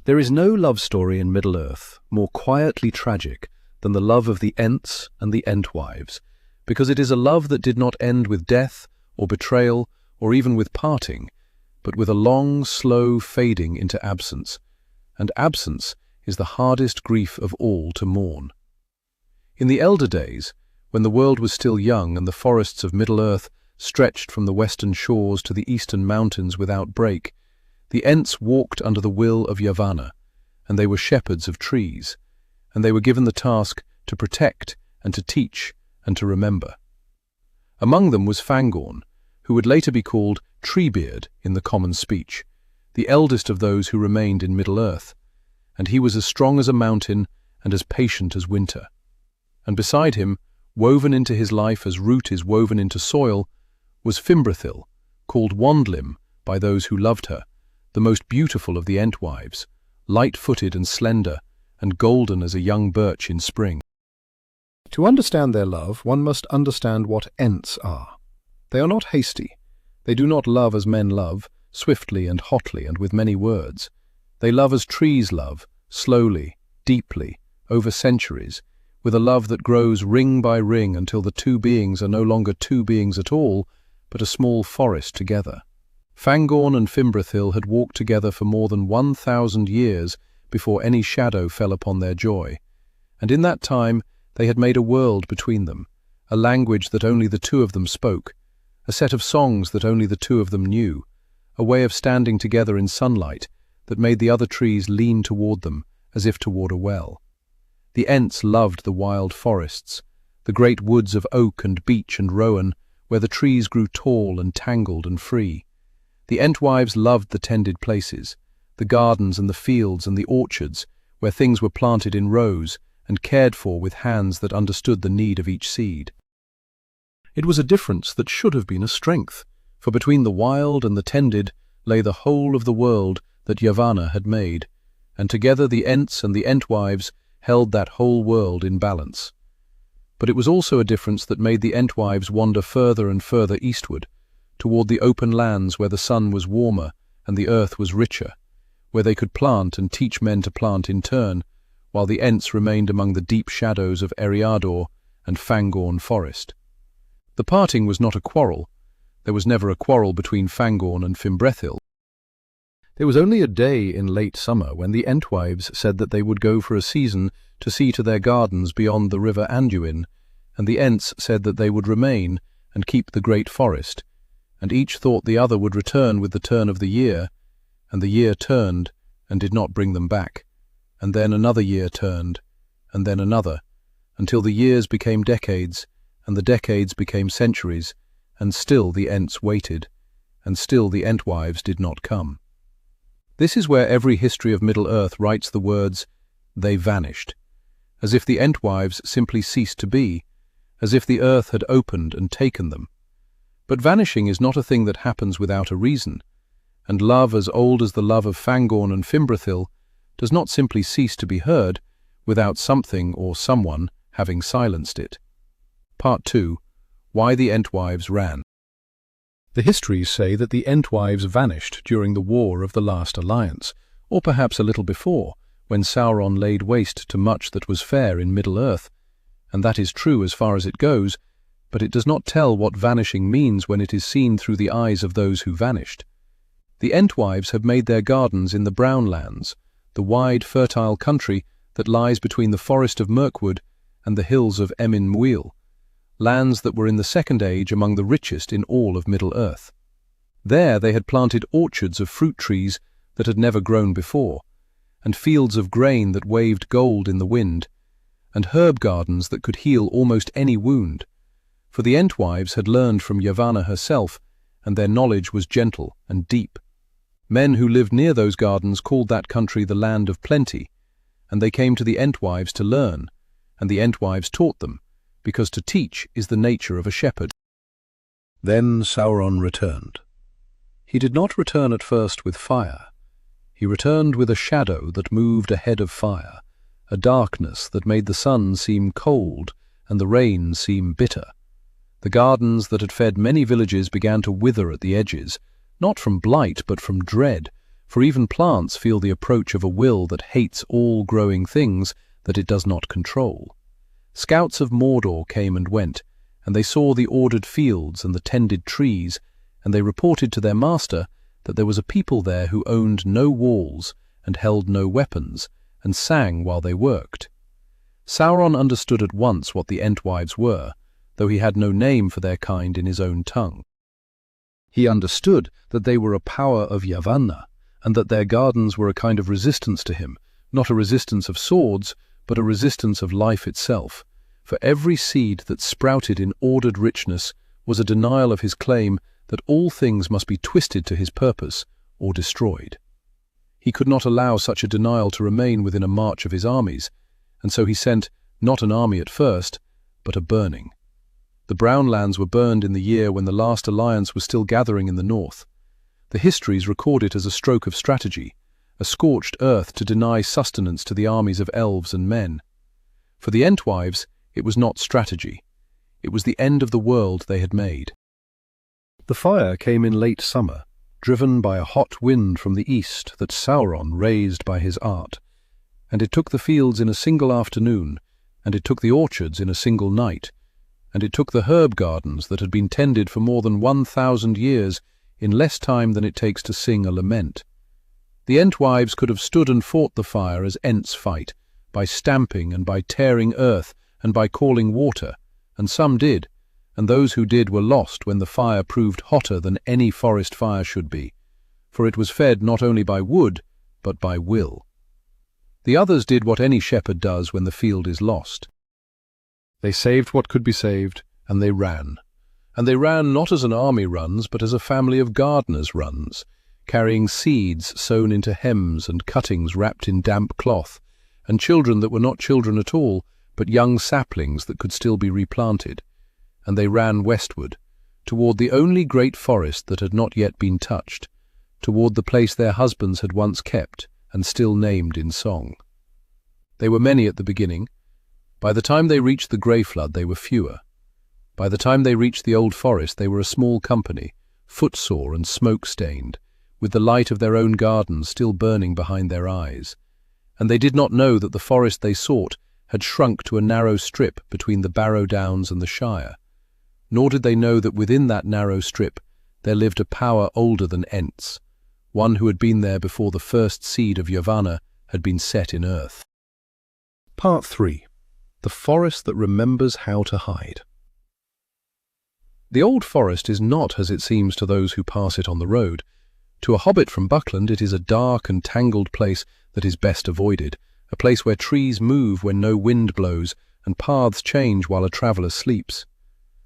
There is no love story in Middle-earth more quietly tragic than the love of the Ents and the Entwives, because it is a love that did not end with death or betrayal or even with parting, but with a long, slow fading into absence, and absence is the hardest grief of all to mourn. In the elder days, when the world was still young and the forests of Middle-earth stretched from the western shores to the eastern mountains without break, the Ents walked under the will of Yavanna, and they were shepherds of trees, and they were given the task to protect and to teach and to remember. Among them was Fangorn, who would later be called Treebeard in the common speech, the eldest of those who remained in Middle-earth, and he was as strong as a mountain and as patient as winter. And beside him, woven into his life as root is woven into soil, was Fimbrethil, called Wandlim by those who loved her, the most beautiful of the Entwives, light-footed and slender, and golden as a young birch in spring. To understand their love, one must understand what Ents are. They are not hasty. They do not love as men love, swiftly and hotly and with many words. They love as trees love, slowly, deeply, over centuries, with a love that grows ring by ring until the two beings are no longer two beings at all, but a small forest together. Fangorn and Fimbrethil had walked together for more than 1,000 years before any shadow fell upon their joy, and in that time they had made a world between them, a language that only the two of them spoke, a set of songs that only the two of them knew, a way of standing together in sunlight that made the other trees lean toward them as if toward a well. The Ents loved the wild forests, the great woods of oak and beech and rowan, where the trees grew tall and tangled and free. The Entwives loved the tended places, the gardens and the fields and the orchards, where things were planted in rows and cared for with hands that understood the need of each seed. It was a difference that should have been a strength, for between the wild and the tended lay the whole of the world that Yavanna had made, and together the Ents and the Entwives held that whole world in balance. But it was also a difference that made the Entwives wander further and further eastward, toward the open lands where the sun was warmer and the earth was richer, where they could plant and teach men to plant in turn, while the Ents remained among the deep shadows of Eriador and Fangorn forest. The parting was not a quarrel. There was never a quarrel between Fangorn and Fimbrethil. There was only a day in late summer when the Entwives said that they would go for a season to see to their gardens beyond the river Anduin, and the Ents said that they would remain and keep the great forest, and each thought the other would return with the turn of the year, and the year turned and did not bring them back, and then another year turned, and then another, until the years became decades, and the decades became centuries, and still the Ents waited, and still the Entwives did not come. This is where every history of Middle-earth writes the words, "They vanished," as if the Entwives simply ceased to be, as if the earth had opened and taken them. But vanishing is not a thing that happens without a reason, and love as old as the love of Fangorn and Fimbrethil does not simply cease to be heard without something or someone having silenced it. Part 2. Why the Entwives ran. The histories say that the Entwives vanished during the War of the Last Alliance, or perhaps a little before, when Sauron laid waste to much that was fair in Middle-earth, and that is true as far as it goes, but it does not tell what vanishing means when it is seen through the eyes of those who vanished. The Entwives have made their gardens in the Brown Lands, the wide, fertile country that lies between the forest of Mirkwood and the hills of Emyn Muil, lands that were in the Second Age among the richest in all of Middle-earth. There they had planted orchards of fruit trees that had never grown before, and fields of grain that waved gold in the wind, and herb gardens that could heal almost any wound, for the Entwives had learned from Yavanna herself, and their knowledge was gentle and deep. Men who lived near those gardens called that country the Land of Plenty, and they came to the Entwives to learn, and the Entwives taught them, because to teach is the nature of a shepherd. Then Sauron returned. He did not return at first with fire. He returned with a shadow that moved ahead of fire, a darkness that made the sun seem cold and the rain seem bitter. The gardens that had fed many villages began to wither at the edges, not from blight but from dread, for even plants feel the approach of a will that hates all growing things that it does not control. Scouts of Mordor came and went, and they saw the ordered fields and the tended trees, and they reported to their master that there was a people there who owned no walls and held no weapons, and sang while they worked. Sauron understood at once what the Entwives were, though he had no name for their kind in his own tongue. He understood that they were a power of Yavanna, and that their gardens were a kind of resistance to him, not a resistance of swords, but a resistance of life itself, for every seed that sprouted in ordered richness was a denial of his claim that all things must be twisted to his purpose or destroyed. He could not allow such a denial to remain within a march of his armies, and so he sent not an army at first, but a burning. The Brown Lands were burned in the year when the last alliance was still gathering in the north. The histories record it as a stroke of strategy, a scorched earth to deny sustenance to the armies of elves and men. For the Entwives, it was not strategy. It was the end of the world they had made. The fire came in late summer, driven by a hot wind from the east that Sauron raised by his art, and it took the fields in a single afternoon, and it took the orchards in a single night, and it took the herb gardens that had been tended for more than 1,000 years in less time than it takes to sing a lament. The Entwives could have stood and fought the fire as Ents fight, by stamping and by tearing earth and by calling water, and some did, and those who did were lost when the fire proved hotter than any forest fire should be, for it was fed not only by wood, but by will. The others did what any shepherd does when the field is lost. They saved what could be saved, and they ran. And they ran not as an army runs, but as a family of gardeners runs, carrying seeds sown into hems and cuttings wrapped in damp cloth, and children that were not children at all, but young saplings that could still be replanted. And they ran westward, toward the only great forest that had not yet been touched, toward the place their husbands had once kept and still named in song. They were many at the beginning. By the time they reached the grey flood they were fewer. By the time they reached the old forest they were a small company, footsore and smoke-stained, with the light of their own gardens still burning behind their eyes. And they did not know that the forest they sought had shrunk to a narrow strip between the Barrow Downs and the Shire. Nor did they know that within that narrow strip there lived a power older than Ents, one who had been there before the first seed of Yavanna had been set in earth. Part 3. The Forest that Remembers How to Hide. The old forest is not as it seems to those who pass it on the road. To a hobbit from Buckland it is a dark and tangled place that is best avoided, a place where trees move when no wind blows and paths change while a traveller sleeps.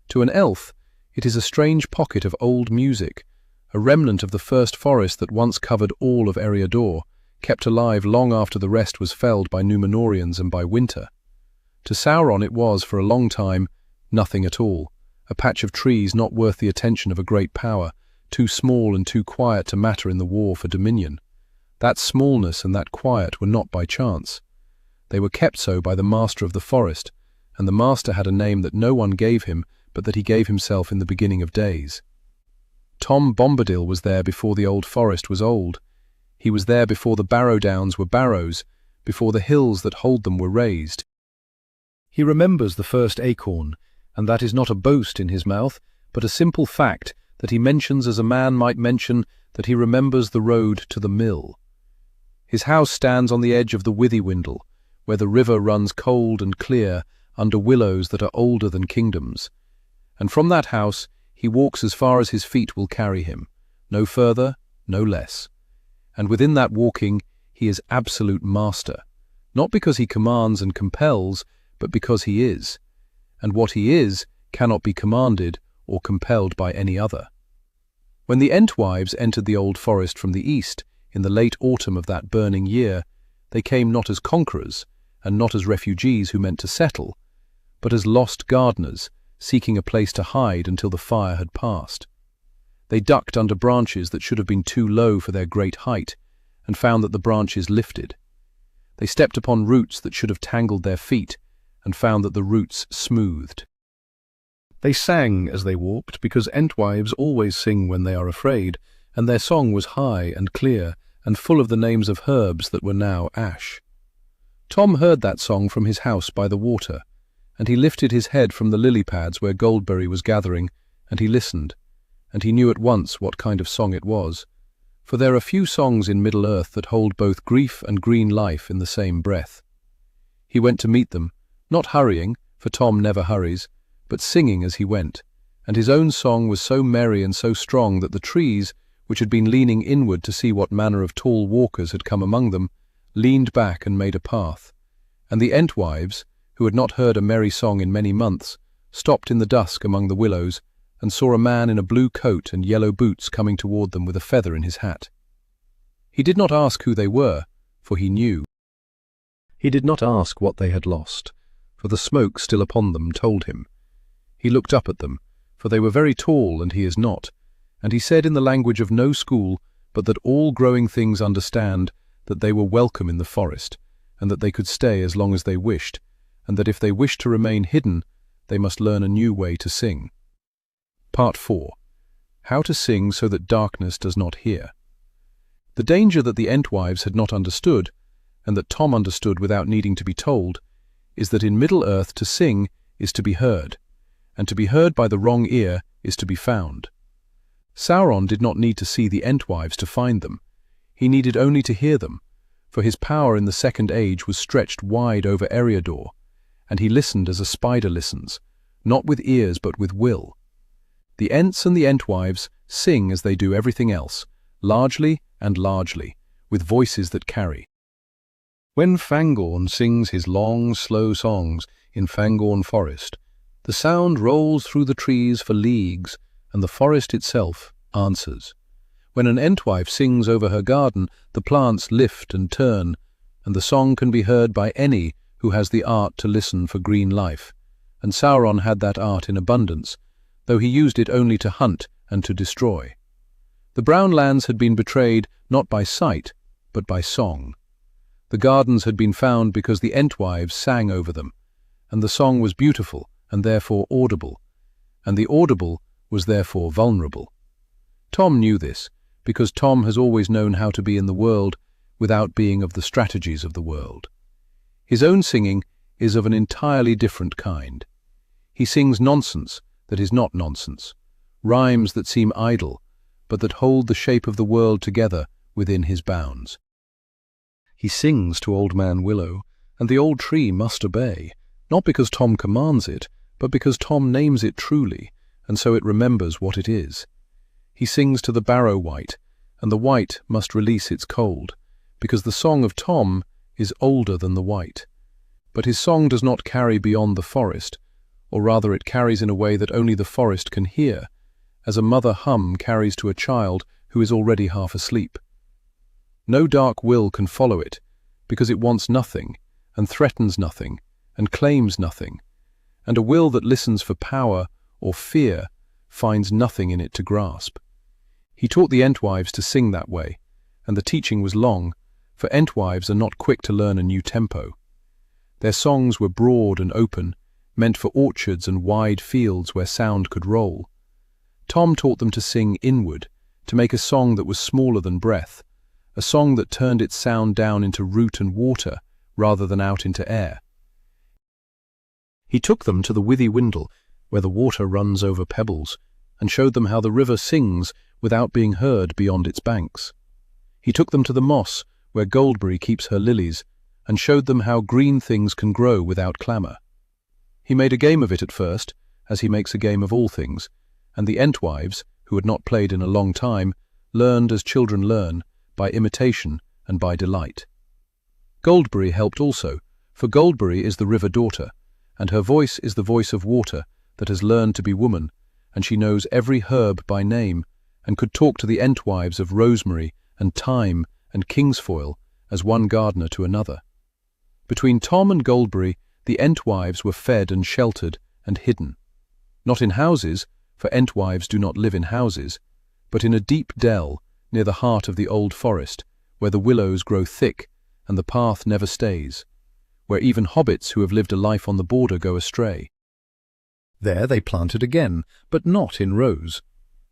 To an elf, it is a strange pocket of old music, a remnant of the first forest that once covered all of Eriador, kept alive long after the rest was felled by Númenóreans and by winter. To Sauron it was, for a long time, nothing at all, a patch of trees not worth the attention of a great power, too small and too quiet to matter in the war for dominion. That smallness and that quiet were not by chance. They were kept so by the master of the forest, and the master had a name that no one gave him but that he gave himself in the beginning of days. Tom Bombadil was there before the old forest was old. He was there before the Barrow Downs were barrows, before the hills that hold them were raised. He remembers the first acorn, and that is not a boast in his mouth, but a simple fact that he mentions as a man might mention that he remembers the road to the mill. His house stands on the edge of the Withywindle, where the river runs cold and clear under willows that are older than kingdoms. And from that house he walks as far as his feet will carry him, no further, no less. And within that walking he is absolute master, not because he commands and compels, but because he is. And what he is cannot be commanded or compelled by any other. When the Entwives entered the old forest from the east, in the late autumn of that burning year, they came not as conquerors, and not as refugees who meant to settle, but as lost gardeners, seeking a place to hide until the fire had passed. They ducked under branches that should have been too low for their great height, and found that the branches lifted. They stepped upon roots that should have tangled their feet, and found that the roots smoothed. They sang as they walked, because Entwives always sing when they are afraid, and their song was high and clear, and full of the names of herbs that were now ash. Tom heard that song from his house by the water, and he lifted his head from the lily pads where Goldberry was gathering, and he listened, and he knew at once what kind of song it was, for there are few songs in Middle-earth that hold both grief and green life in the same breath. He went to meet them, not hurrying, for Tom never hurries, but singing as he went, and his own song was so merry and so strong that the trees, which had been leaning inward to see what manner of tall walkers had come among them, leaned back and made a path, and the Entwives, who had not heard a merry song in many months, stopped in the dusk among the willows, and saw a man in a blue coat and yellow boots coming toward them with a feather in his hat. He did not ask who they were, for he knew. He did not ask what they had lost, for the smoke still upon them told him. He looked up at them, for they were very tall and he is not, and he said in the language of no school, but that all growing things understand, that they were welcome in the forest, and that they could stay as long as they wished, and that if they wished to remain hidden, they must learn a new way to sing. Part 4. How to sing so that darkness does not hear. The danger that the Entwives had not understood, and that Tom understood without needing to be told, is that in Middle-earth to sing is to be heard, and to be heard by the wrong ear is to be found. Sauron did not need to see the Entwives to find them. He needed only to hear them, for his power in the Second Age was stretched wide over Eriador, and he listened as a spider listens, not with ears but with will. The Ents and the Entwives sing as they do everything else, largely and largely, with voices that carry. When Fangorn sings his long, slow songs in Fangorn Forest, the sound rolls through the trees for leagues, and the forest itself answers. When an Entwife sings over her garden, the plants lift and turn, and the song can be heard by any who has the art to listen for green life, and Sauron had that art in abundance, though he used it only to hunt and to destroy. The brown lands had been betrayed not by sight, but by song. The gardens had been found because the Entwives sang over them, and the song was beautiful and therefore audible, and the audible was therefore vulnerable. Tom knew this, because Tom has always known how to be in the world without being of the strategies of the world. His own singing is of an entirely different kind. He sings nonsense that is not nonsense, rhymes that seem idle, but that hold the shape of the world together within his bounds. He sings to Old Man Willow, and the old tree must obey, not because Tom commands it, but because Tom names it truly, and so it remembers what it is. He sings to the barrow wight, and the wight must release its cold, because the song of Tom is older than the wight. But his song does not carry beyond the forest, or rather it carries in a way that only the forest can hear, as a mother hum carries to a child who is already half asleep. No dark will can follow it, because it wants nothing, and threatens nothing, and claims nothing, and a will that listens for power or fear finds nothing in it to grasp. He taught the Entwives to sing that way, and the teaching was long, for Entwives are not quick to learn a new tempo. Their songs were broad and open, meant for orchards and wide fields where sound could roll. Tom taught them to sing inward, to make a song that was smaller than breath, a song that turned its sound down into root and water rather than out into air. He took them to the Withywindle, where the water runs over pebbles, and showed them how the river sings without being heard beyond its banks. He took them to the moss, where Goldberry keeps her lilies, and showed them how green things can grow without clamour. He made a game of it at first, as he makes a game of all things, and the Entwives, who had not played in a long time, learned as children learn, by imitation and by delight. Goldberry helped also, for Goldberry is the river daughter, and her voice is the voice of water that has learned to be woman, and she knows every herb by name, and could talk to the Entwives of rosemary and thyme and kingsfoil as one gardener to another. Between Tom and Goldberry, the Entwives were fed and sheltered and hidden. Not in houses, for Entwives do not live in houses, but in a deep dell near the heart of the old forest, where the willows grow thick and the path never stays, where even hobbits who have lived a life on the border go astray. There they planted again, but not in rows.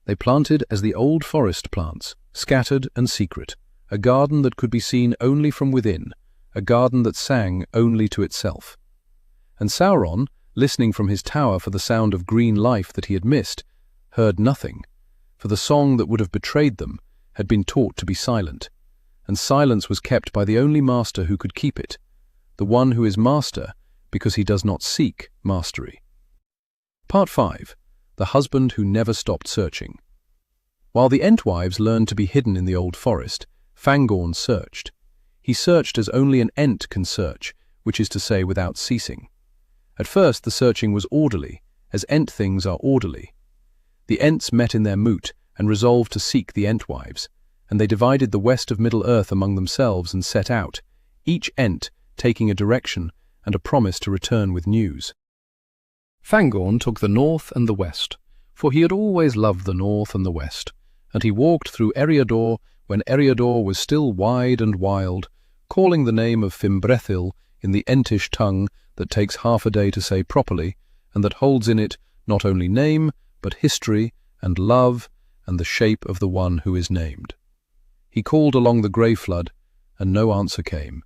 They planted as the old forest plants, scattered and secret, a garden that could be seen only from within, a garden that sang only to itself. And Sauron, listening from his tower for the sound of green life that he had missed, heard nothing, for the song that would have betrayed them had been taught to be silent, and silence was kept by the only master who could keep it, the one who is master because he does not seek mastery. Part 5. The Husband Who Never Stopped Searching. While the Entwives learned to be hidden in the old forest, Fangorn searched. He searched as only an Ent can search, which is to say without ceasing. At first the searching was orderly, as Ent things are orderly. The Ents met in their moot and resolved to seek the Entwives, and they divided the west of Middle-earth among themselves and set out, each Ent taking a direction and a promise to return with news. Fangorn took the north and the west, for he had always loved the north and the west, and he walked through Eriador when Eriador was still wide and wild, calling the name of Fimbrethil in the Entish tongue that takes half a day to say properly, and that holds in it not only name, but history and love and the shape of the one who is named. He called along the grey flood, and no answer came.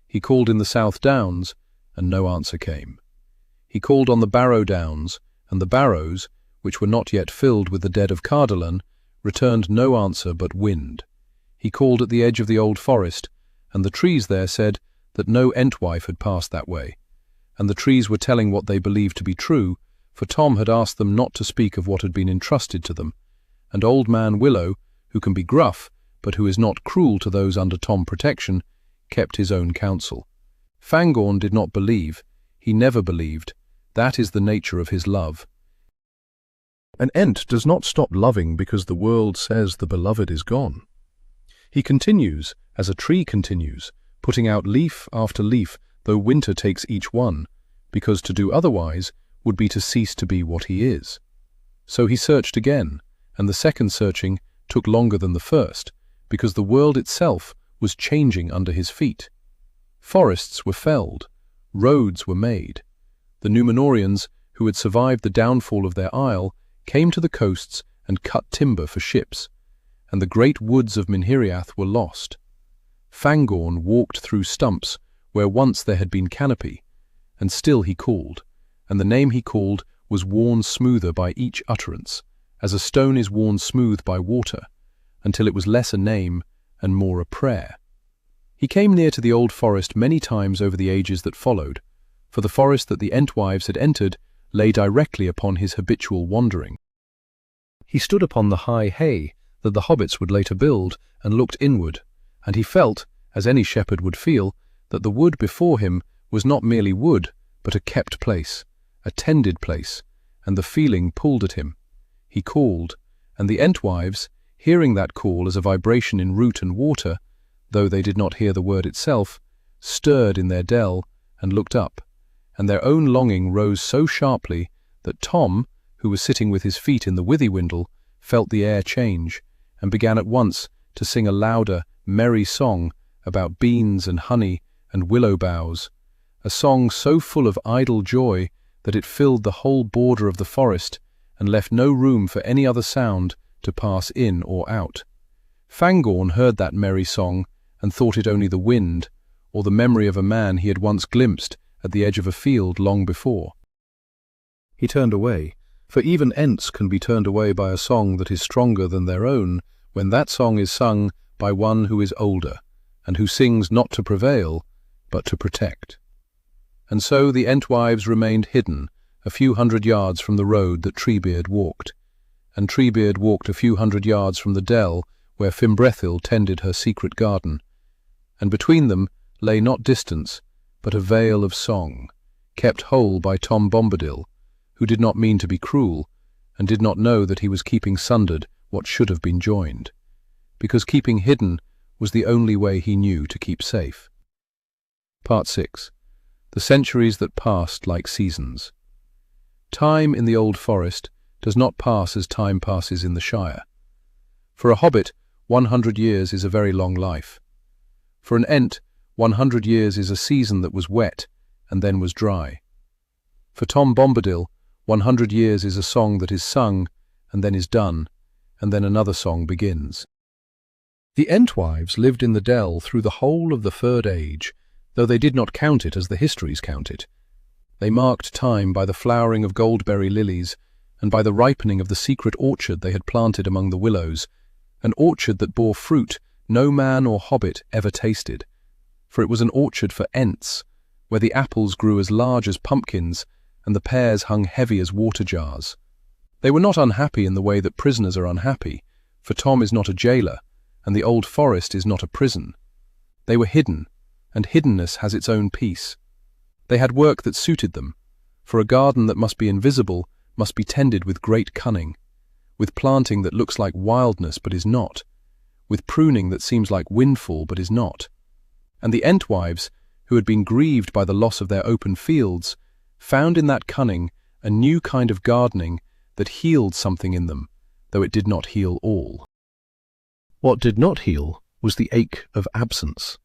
He called in the South Downs, and no answer came. He called on the Barrow Downs, and the barrows, which were not yet filled with the dead of Cardolan, returned no answer but wind. He called at the edge of the old forest, and the trees there said that no Entwife had passed that way, and the trees were telling what they believed to be true, for Tom had asked them not to speak of what had been entrusted to them, and Old Man Willow, who can be gruff, but who is not cruel to those under Tom protection, kept his own counsel. Fangorn did not believe, he never believed. That is the nature of his love. An Ent does not stop loving because the world says the beloved is gone. He continues, as a tree continues, putting out leaf after leaf, though winter takes each one, because to do otherwise would be to cease to be what he is. So he searched again, and the second searching took longer than the first, because the world itself was changing under his feet. Forests were felled, roads were made. The Númenóreans, who had survived the downfall of their isle, came to the coasts and cut timber for ships, and the great woods of Minhiriath were lost. Fangorn walked through stumps where once there had been canopy, and still he called, and the name he called was worn smoother by each utterance, as a stone is worn smooth by water, until it was less a name and more a prayer. He came near to the old forest many times over the ages that followed, for the forest that the Entwives had entered lay directly upon his habitual wandering. He stood upon the high hay that the hobbits would later build and looked inward, and he felt, as any shepherd would feel, that the wood before him was not merely wood, but a kept place, a tended place, and the feeling pulled at him. He called, and the Entwives, hearing that call as a vibration in root and water, though they did not hear the word itself, stirred in their dell and looked up, and their own longing rose so sharply that Tom, who was sitting with his feet in the Withywindle, felt the air change, and began at once to sing a louder, merry song about beans and honey and willow boughs, a song so full of idle joy that it filled the whole border of the forest and left no room for any other sound to pass in or out. Fangorn heard that merry song and thought it only the wind, or the memory of a man he had once glimpsed at the edge of a field long before. He turned away, for even Ents can be turned away by a song that is stronger than their own, when that song is sung by one who is older, and who sings not to prevail, but to protect. And so the Entwives remained hidden a few hundred yards from the road that Treebeard walked, and Treebeard walked a few hundred yards from the dell where Fimbrethil tended her secret garden, and between them lay not distance, but a veil of song, kept whole by Tom Bombadil, who did not mean to be cruel, and did not know that he was keeping sundered what should have been joined, because keeping hidden was the only way he knew to keep safe. Part 6. The centuries that passed like seasons. Time in the old forest does not pass as time passes in the Shire. For a hobbit, 100 years is a very long life. For an Ent, 100 years is a season that was wet and then was dry. For Tom Bombadil, 100 years is a song that is sung and then is done, and then another song begins. The Entwives lived in the dell through the whole of the Third Age, though they did not count it as the histories count it. They marked time by the flowering of goldberry lilies and by the ripening of the secret orchard they had planted among the willows, an orchard that bore fruit no man or hobbit ever tasted, for it was an orchard for Ents, where the apples grew as large as pumpkins and the pears hung heavy as water jars. They were not unhappy in the way that prisoners are unhappy, for Tom is not a jailer, and the old forest is not a prison. They were hidden, and hiddenness has its own peace. They had work that suited them, for a garden that must be invisible must be tended with great cunning, with planting that looks like wildness but is not, with pruning that seems like windfall but is not. And the Entwives, who had been grieved by the loss of their open fields, found in that cunning a new kind of gardening that healed something in them, though it did not heal all. What did not heal was the ache of absence.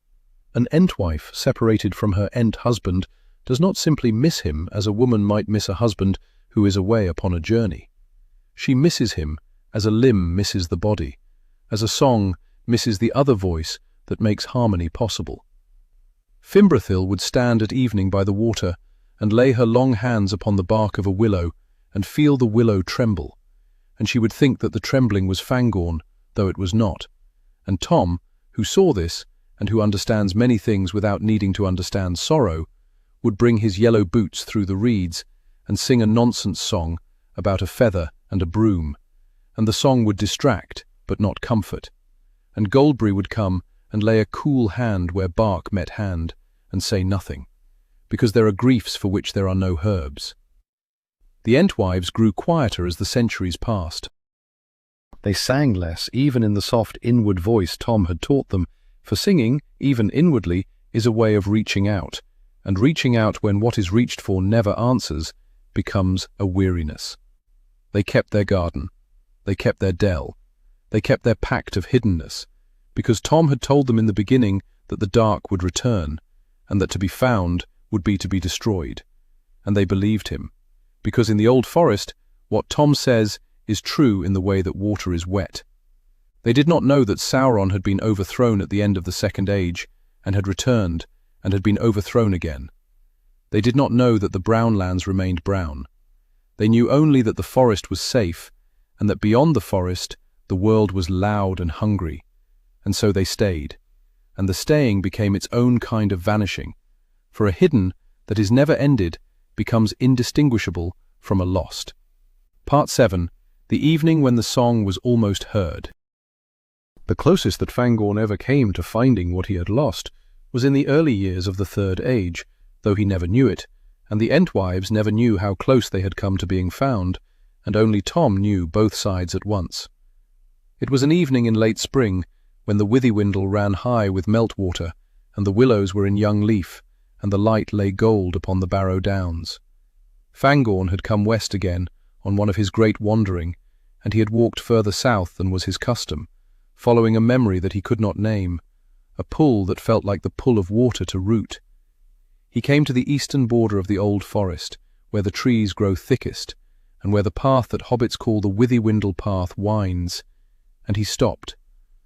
An Entwife separated from her Ent husband does not simply miss him as a woman might miss a husband who is away upon a journey. She misses him as a limb misses the body, as a song misses the other voice that makes harmony possible. Fimbrethil would stand at evening by the water and lay her long hands upon the bark of a willow and feel the willow tremble, and she would think that the trembling was Fangorn, though it was not. And Tom, who saw this, and who understands many things without needing to understand sorrow, would bring his yellow boots through the reeds and sing a nonsense song about a feather and a broom, and the song would distract, but not comfort. And Goldberry would come and lay a cool hand where bark met hand, and say nothing, because there are griefs for which there are no herbs. The Entwives grew quieter as the centuries passed. They sang less, even in the soft inward voice Tom had taught them, for singing, even inwardly, is a way of reaching out, and reaching out when what is reached for never answers becomes a weariness. They kept their garden, they kept their dell, they kept their pact of hiddenness, because Tom had told them in the beginning that the dark would return, and that to be found would be to be destroyed. And they believed him, because in the old forest, what Tom says is true in the way that water is wet. They did not know that Sauron had been overthrown at the end of the Second Age, and had returned, and had been overthrown again. They did not know that the brown lands remained brown. They knew only that the forest was safe, and that beyond the forest the world was loud and hungry, and so they stayed, and the staying became its own kind of vanishing, for a hidden that is never ended becomes indistinguishable from a lost. Part 7. The evening when the song was almost heard. The closest that Fangorn ever came to finding what he had lost was in the early years of the Third Age, though he never knew it, and the Entwives never knew how close they had come to being found, and only Tom knew both sides at once. It was an evening in late spring, when the Withywindle ran high with meltwater, and the willows were in young leaf, and the light lay gold upon the Barrow Downs. Fangorn had come west again, on one of his great wandering, and he had walked further south than was his custom, following a memory that he could not name, a pull that felt like the pull of water to root. He came to the eastern border of the old forest, where the trees grow thickest, and where the path that hobbits call the Withywindle path winds, and he stopped,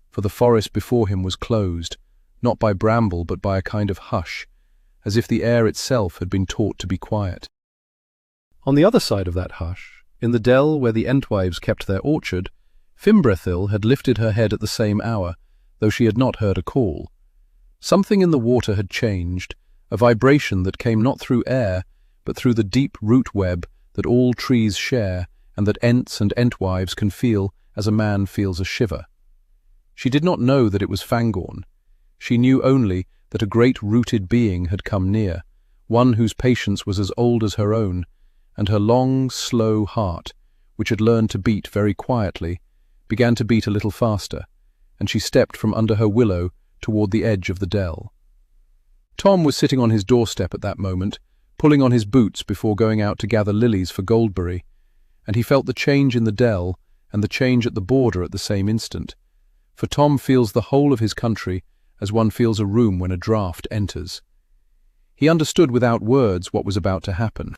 for the forest before him was closed, not by bramble but by a kind of hush, as if the air itself had been taught to be quiet. On the other side of that hush, in the dell where the Entwives kept their orchard, Fimbrethil had lifted her head at the same hour, though she had not heard a call. Something in the water had changed, a vibration that came not through air, but through the deep root web that all trees share, and that Ents and Entwives can feel as a man feels a shiver. She did not know that it was Fangorn. She knew only that a great rooted being had come near, one whose patience was as old as her own, and her long, slow heart, which had learned to beat very quietly, began to beat a little faster, and she stepped from under her willow toward the edge of the dell. Tom was sitting on his doorstep at that moment, pulling on his boots before going out to gather lilies for Goldberry, and he felt the change in the dell and the change at the border at the same instant, for Tom feels the whole of his country as one feels a room when a draught enters. He understood without words what was about to happen.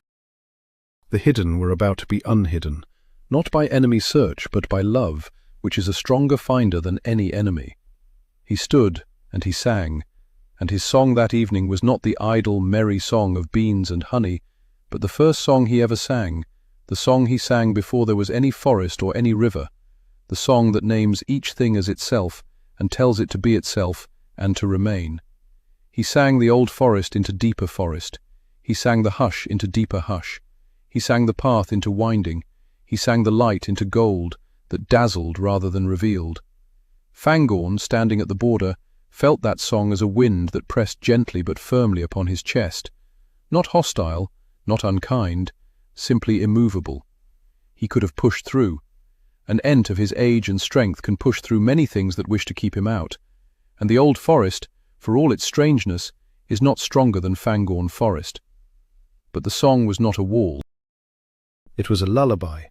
The hidden were about to be unhidden, not by enemy search but by love, which is a stronger finder than any enemy. He stood, and he sang, and his song that evening was not the idle, merry song of beans and honey, but the first song he ever sang, the song he sang before there was any forest or any river, the song that names each thing as itself and tells it to be itself and to remain. He sang the old forest into deeper forest. He sang the hush into deeper hush. He sang the path into winding. He sang the light into gold that dazzled rather than revealed. Fangorn, standing at the border, felt that song as a wind that pressed gently but firmly upon his chest. Not hostile, not unkind, simply immovable. He could have pushed through. An Ent of his age and strength can push through many things that wish to keep him out, and the old forest, for all its strangeness, is not stronger than Fangorn Forest. But the song was not a wall. It was a lullaby,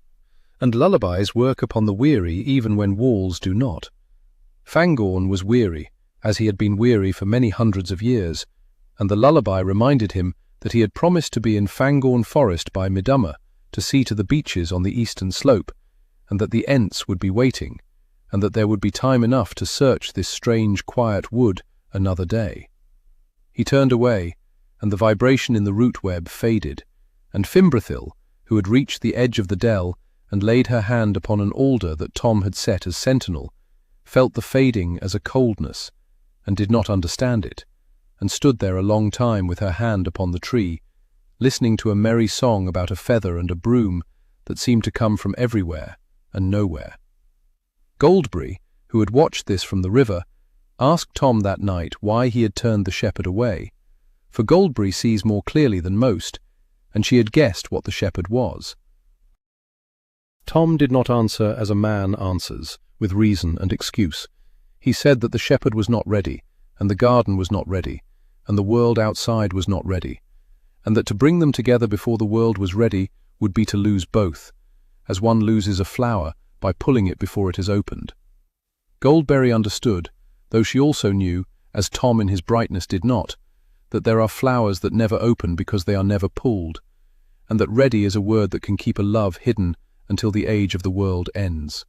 and lullabies work upon the weary even when walls do not. Fangorn was weary, as he had been weary for many hundreds of years, and the lullaby reminded him that he had promised to be in Fangorn Forest by Midsummer to see to the beaches on the eastern slope, and that the Ents would be waiting, and that there would be time enough to search this strange, quiet wood another day. He turned away, and the vibration in the root web faded, and Fimbrethil, who had reached the edge of the dell and laid her hand upon an alder that Tom had set as sentinel, felt the fading as a coldness, and did not understand it, and stood there a long time with her hand upon the tree, listening to a merry song about a feather and a broom that seemed to come from everywhere and nowhere. Goldberry, who had watched this from the river, asked Tom that night why he had turned the shepherd away, for Goldberry sees more clearly than most, and she had guessed what the shepherd was. Tom did not answer as a man answers, with reason and excuse. He said that the shepherd was not ready, and the garden was not ready, and the world outside was not ready, and that to bring them together before the world was ready would be to lose both, as one loses a flower by pulling it before it is opened. Goldberry understood, though she also knew, as Tom in his brightness did not, that there are flowers that never open because they are never pulled, and that ready is a word that can keep a love hidden until the age of the world ends.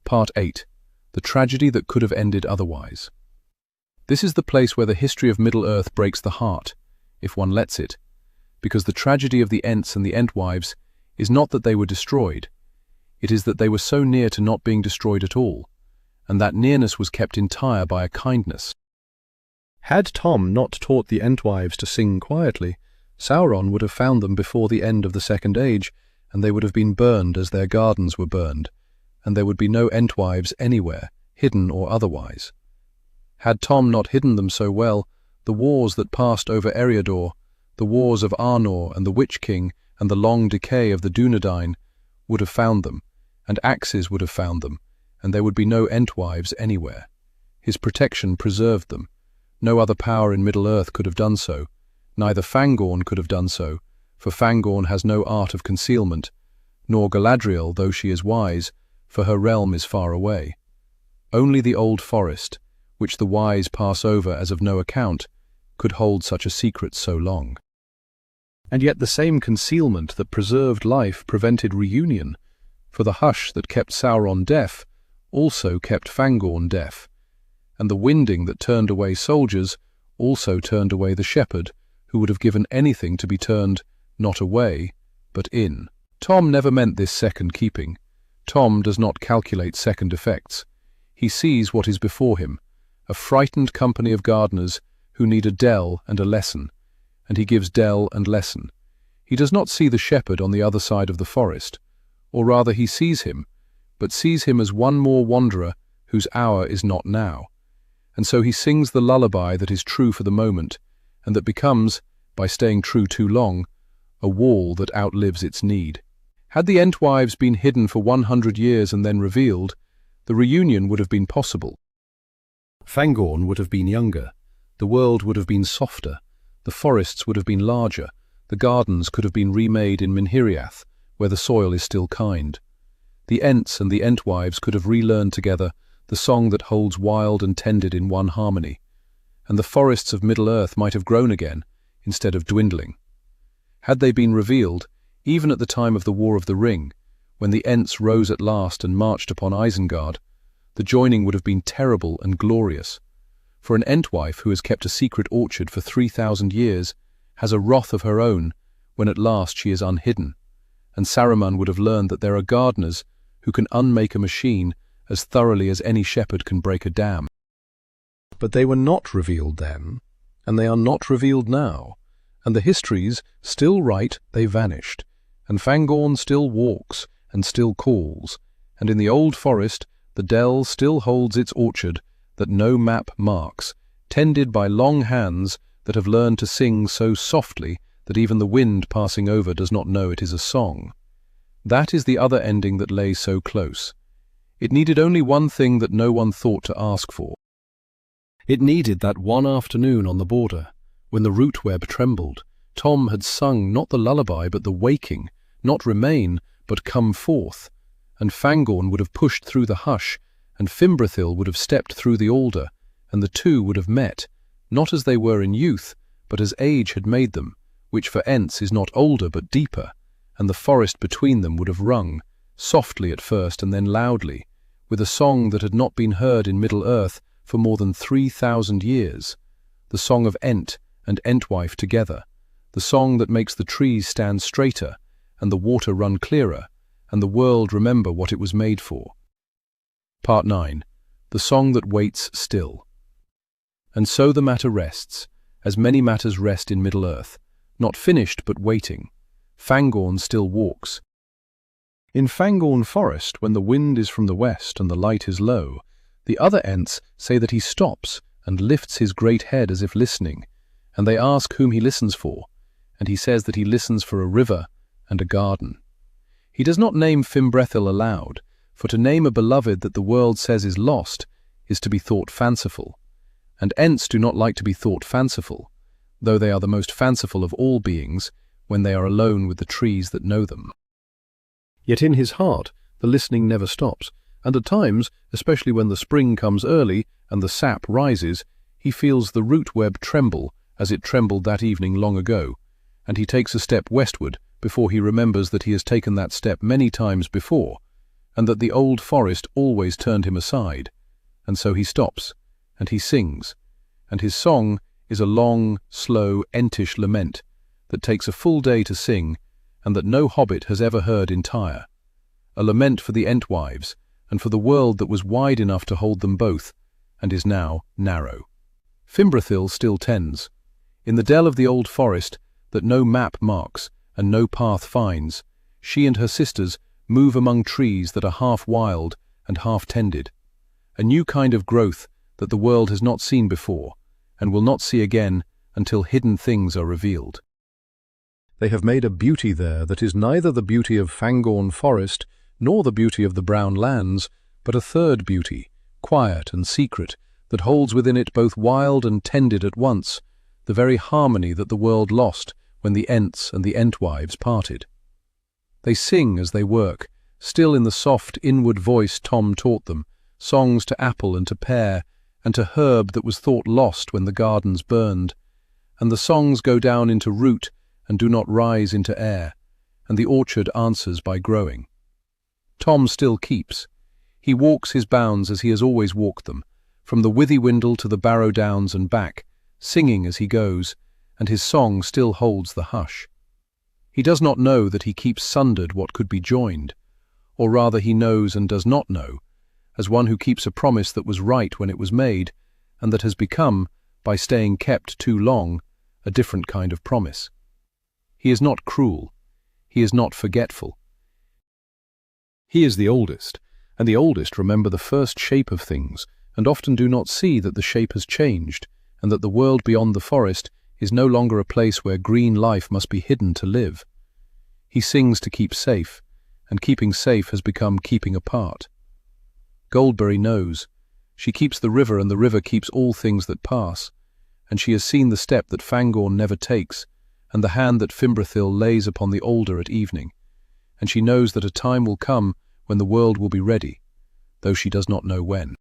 Part 8. The tragedy that could have ended otherwise. This is the place where the history of Middle-earth breaks the heart, if one lets it, because the tragedy of the Ents and the Entwives is not that they were destroyed, it is that they were so near to not being destroyed at all, and that nearness was kept entire by a kindness. Had Tom not taught the Entwives to sing quietly, Sauron would have found them before the end of the Second Age, and they would have been burned as their gardens were burned, and there would be no Entwives anywhere, hidden or otherwise. Had Tom not hidden them so well, the wars that passed over Eriador, the wars of Arnor and the Witch King, and the long decay of the Dunedain, would have found them, and axes would have found them, and there would be no Entwives anywhere. His protection preserved them. No other power in Middle-earth could have done so. Neither Fangorn could have done so, for Fangorn has no art of concealment, nor Galadriel, though she is wise, for her realm is far away. Only the old forest, which the wise pass over as of no account, could hold such a secret so long. And yet the same concealment that preserved life prevented reunion, for the hush that kept Sauron deaf also kept Fangorn deaf, and the winding that turned away soldiers also turned away the shepherd, who would have given anything to be turned not away, but in. Tom never meant this second keeping. Tom does not calculate second effects. He sees what is before him, a frightened company of gardeners who need a dell and a lesson, and he gives dell and lesson. He does not see the shepherd on the other side of the forest, or rather he sees him, but sees him as one more wanderer whose hour is not now. And so he sings the lullaby that is true for the moment, and that becomes, by staying true too long, a wall that outlives its need. Had the Entwives been hidden for 100 years and then revealed, the reunion would have been possible. Fangorn would have been younger, the world would have been softer, the forests would have been larger, the gardens could have been remade in Minhiriath, where the soil is still kind. The Ents and the Entwives could have relearned together the song that holds wild and tended in one harmony, and the forests of Middle-earth might have grown again, instead of dwindling. Had they been revealed, even at the time of the War of the Ring, when the Ents rose at last and marched upon Isengard, the joining would have been terrible and glorious. For an Entwife who has kept a secret orchard for 3,000 years has a wrath of her own when at last she is unhidden, and Saruman would have learned that there are gardeners who can unmake a machine as thoroughly as any shepherd can break a dam. But they were not revealed then, and they are not revealed now, and the histories still write they vanished, and Fangorn still walks and still calls, and in the old forest the dell still holds its orchard that no map marks, tended by long hands that have learned to sing so softly that even the wind passing over does not know it is a song. That is the other ending that lay so close. It needed only one thing that no one thought to ask for. It needed that one afternoon on the border, when the root web trembled. Tom had sung not the lullaby but the waking, not remain but come forth, and Fangorn would have pushed through the hush, and Fimbrethil would have stepped through the alder, and the two would have met, not as they were in youth, but as age had made them, which for Ents is not older but deeper, and the forest between them would have rung, softly at first and then loudly, with a song that had not been heard in Middle-earth for more than 3,000 years, the song of Ent and Entwife together, the song that makes the trees stand straighter, and the water run clearer, and the world remember what it was made for. Part 9. The Song That Waits Still. And so the matter rests, as many matters rest in Middle-earth, not finished but waiting. Fangorn still walks. In Fangorn Forest, when the wind is from the west and the light is low, the other Ents say that he stops and lifts his great head as if listening, and they ask whom he listens for, and he says that he listens for a river and a garden. He does not name Fimbrethil aloud, for to name a beloved that the world says is lost is to be thought fanciful, and Ents do not like to be thought fanciful, though they are the most fanciful of all beings when they are alone with the trees that know them. Yet in his heart the listening never stops, and at times, especially when the spring comes early and the sap rises, he feels the root web tremble as it trembled that evening long ago, and he takes a step westward before he remembers that he has taken that step many times before, and that the old forest always turned him aside, and so he stops, and he sings, and his song is a long, slow, Entish lament that takes a full day to sing, and that no hobbit has ever heard entire. A lament for the Entwives, and for the world that was wide enough to hold them both, and is now narrow. Fimbrethil still tends. In the dell of the old forest that no map marks and no path finds, she and her sisters move among trees that are half wild and half tended, a new kind of growth that the world has not seen before, and will not see again until hidden things are revealed. They have made a beauty there that is neither the beauty of Fangorn Forest nor the beauty of the Brown Lands, but a third beauty, quiet and secret, that holds within it both wild and tended at once, the very harmony that the world lost when the Ents and the Entwives parted. They sing as they work, still in the soft inward voice Tom taught them, songs to apple and to pear, and to herb that was thought lost when the gardens burned, and the songs go down into root and do not rise into air, and the orchard answers by growing. Tom still keeps. He walks his bounds as he has always walked them, from the Withywindle to the Barrow Downs and back, singing as he goes, and his song still holds the hush. He does not know that he keeps sundered what could be joined, or rather he knows and does not know, as one who keeps a promise that was right when it was made, and that has become, by staying kept too long, a different kind of promise. He is not cruel. He is not forgetful. He is the oldest, and the oldest remember the first shape of things, and often do not see that the shape has changed, and that the world beyond the forest is no longer a place where green life must be hidden to live. He sings to keep safe, and keeping safe has become keeping apart. Goldberry knows. She keeps the river, and the river keeps all things that pass, and she has seen the step that Fangorn never takes, and the hand that Fimbrethil lays upon the alder at evening, and she knows that a time will come when the world will be ready, though she does not know when.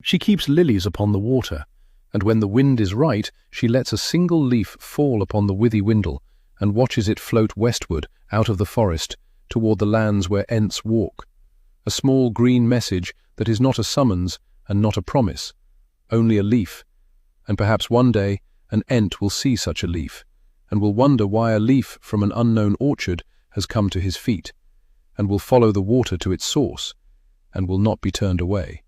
She keeps lilies upon the water, and when the wind is right, she lets a single leaf fall upon the Withywindle, and watches it float westward out of the forest toward the lands where Ents walk, a small green message that is not a summons and not a promise, only a leaf, and perhaps one day an Ent will see such a leaf, and will wonder why a leaf from an unknown orchard has come to his feet, and will follow the water to its source, and will not be turned away.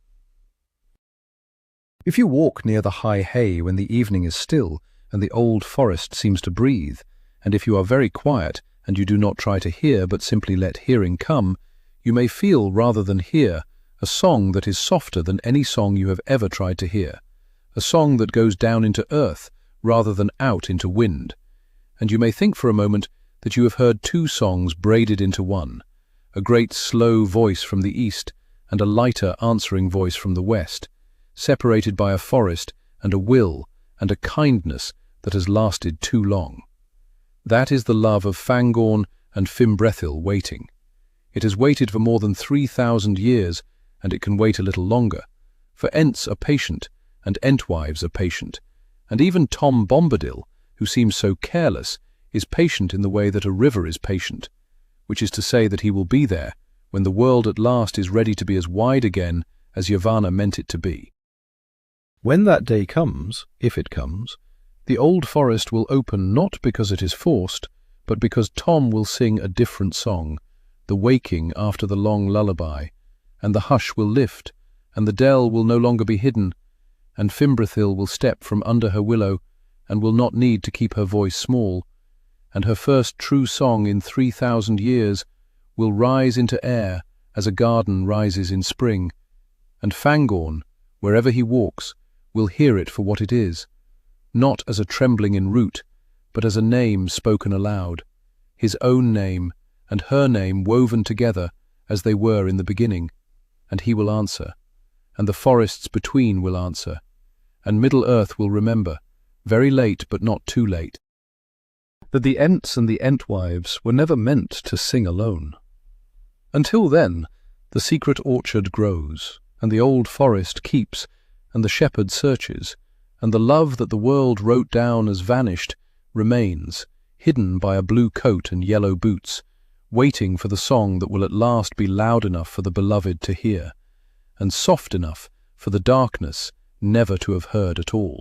If you walk near the high hay when the evening is still and the old forest seems to breathe, and if you are very quiet and you do not try to hear but simply let hearing come, you may feel rather than hear a song that is softer than any song you have ever tried to hear, a song that goes down into earth rather than out into wind, and you may think for a moment that you have heard two songs braided into one, a great slow voice from the east and a lighter answering voice from the west, separated by a forest and a will and a kindness that has lasted too long. That is the love of Fangorn and Fimbrethil waiting. It has waited for more than 3,000 years, and it can wait a little longer, for Ents are patient, and Entwives are patient, and even Tom Bombadil, who seems so careless, is patient in the way that a river is patient, which is to say that he will be there when the world at last is ready to be as wide again as Yavanna meant it to be. When that day comes, if it comes, the old forest will open not because it is forced, but because Tom will sing a different song, the waking after the long lullaby, and the hush will lift, and the dell will no longer be hidden, and Fimbrethil will step from under her willow, and will not need to keep her voice small, and her first true song in 3,000 years will rise into air as a garden rises in spring, and Fangorn, wherever he walks, will hear it for what it is, not as a trembling in root, but as a name spoken aloud, his own name and her name woven together as they were in the beginning, and he will answer, and the forests between will answer, and Middle-earth will remember, very late but not too late, that the Ents and the Entwives were never meant to sing alone. Until then, the secret orchard grows, and the old forest keeps, and the shepherd searches, and the love that the world wrote down as vanished remains, hidden by a blue coat and yellow boots, waiting for the song that will at last be loud enough for the beloved to hear, and soft enough for the darkness never to have heard at all.